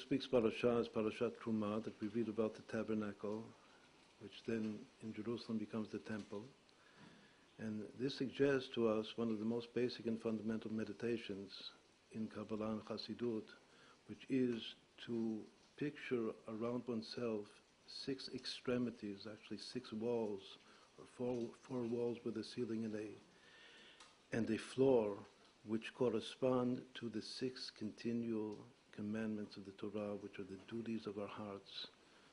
This week's parasha is Parashat Trumah, that we read about the tabernacle, which then in Jerusalem becomes the temple. And this suggests to us one of the most basic and fundamental meditations in Kabbalah and Chassidut, which is to picture around oneself 6 extremities, actually 6 walls, or four walls with a ceiling and a floor, which correspond to the 6 continual commandments of the Torah, which are the duties of our hearts,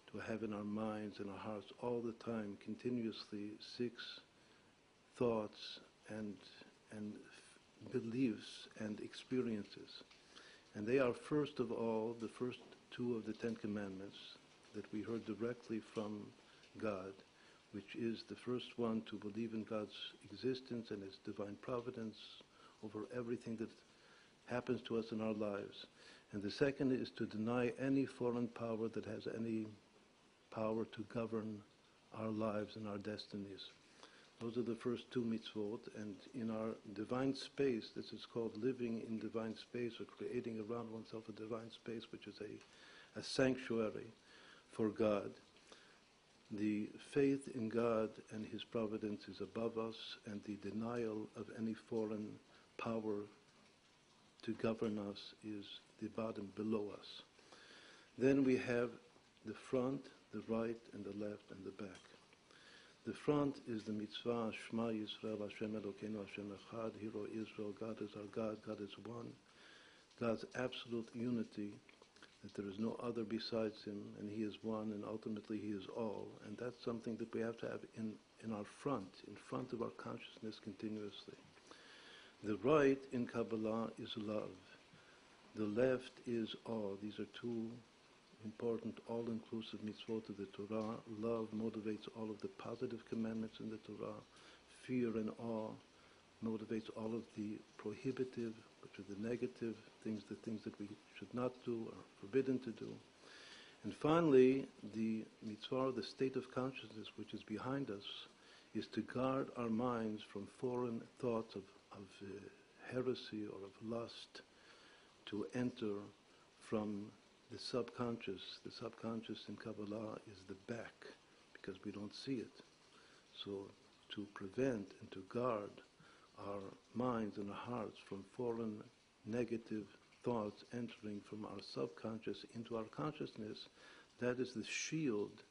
to have in our minds and our hearts all the time, continuously, 6 thoughts and beliefs and experiences. And they are, first of all, the first 2 of the 10 commandments that we heard directly from God, which is the first one, to believe in God's existence and His divine providence over everything that happens to us in our lives. And the second is to deny any foreign power that has any power to govern our lives and our destinies. Those are the first 2 mitzvot, and in our divine space, this is called living in divine space, or creating around oneself a divine space, which is a sanctuary for God. The faith in God and His providence is above us, and the denial of any foreign power to govern us is the bottom, below us. Then we have the front, the right, and the left, and the back. The front is the mitzvah, Shema Yisrael, Hashem Elokeinu, Hashem Echad, Hear, O Israel, God is our God, God is one. God's absolute unity, that there is no other besides Him, and He is one, and ultimately He is all. And that's something that we have to have in our front, in front of our consciousness continuously. The right in Kabbalah is love. The left is awe. These are 2 important, all-inclusive mitzvot of the Torah. Love motivates all of the positive commandments in the Torah. Fear and awe motivates all of the prohibitive, which are the negative things, the things that we should not do or forbidden to do. And finally, the mitzvah, the state of consciousness which is behind us, is to guard our minds from foreign thoughts of heresy or of lust to enter from the subconscious. The subconscious in Kabbalah is the back, because we don't see it. So to prevent and to guard our minds and our hearts from foreign negative thoughts entering from our subconscious into our consciousness, that is the shield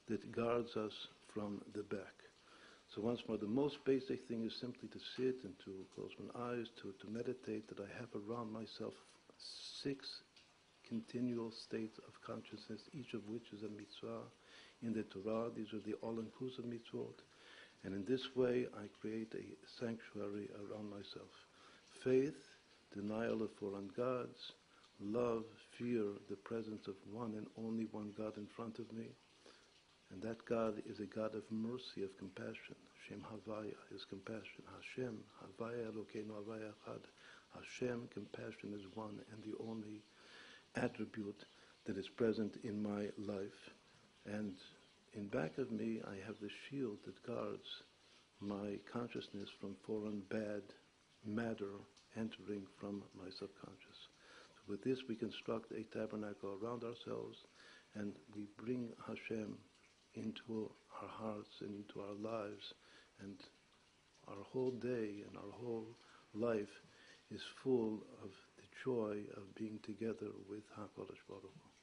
that guards us from the back. So once more, the most basic thing is simply to sit and to close my eyes, to meditate, that I have around myself 6 continual states of consciousness, each of which is a mitzvah in the Torah. These are the all-inclusive mitzvot. And in this way, I create a sanctuary around myself. Faith, denial of foreign gods, love, fear, the presence of one and only one God in front of me. And that God is a God of mercy, of compassion. Shem Havaya is compassion. Hashem, Havaya Elokeinu, Havaya Echad. Hashem, compassion, is one and the only attribute that is present in my life. And in back of me, I have the shield that guards my consciousness from foreign bad matter entering from my subconscious. So with this, we construct a tabernacle around ourselves, and we bring Hashem into our hearts and into our lives, and our whole day and our whole life is full of the joy of being together with HaKadosh Baruch Hu.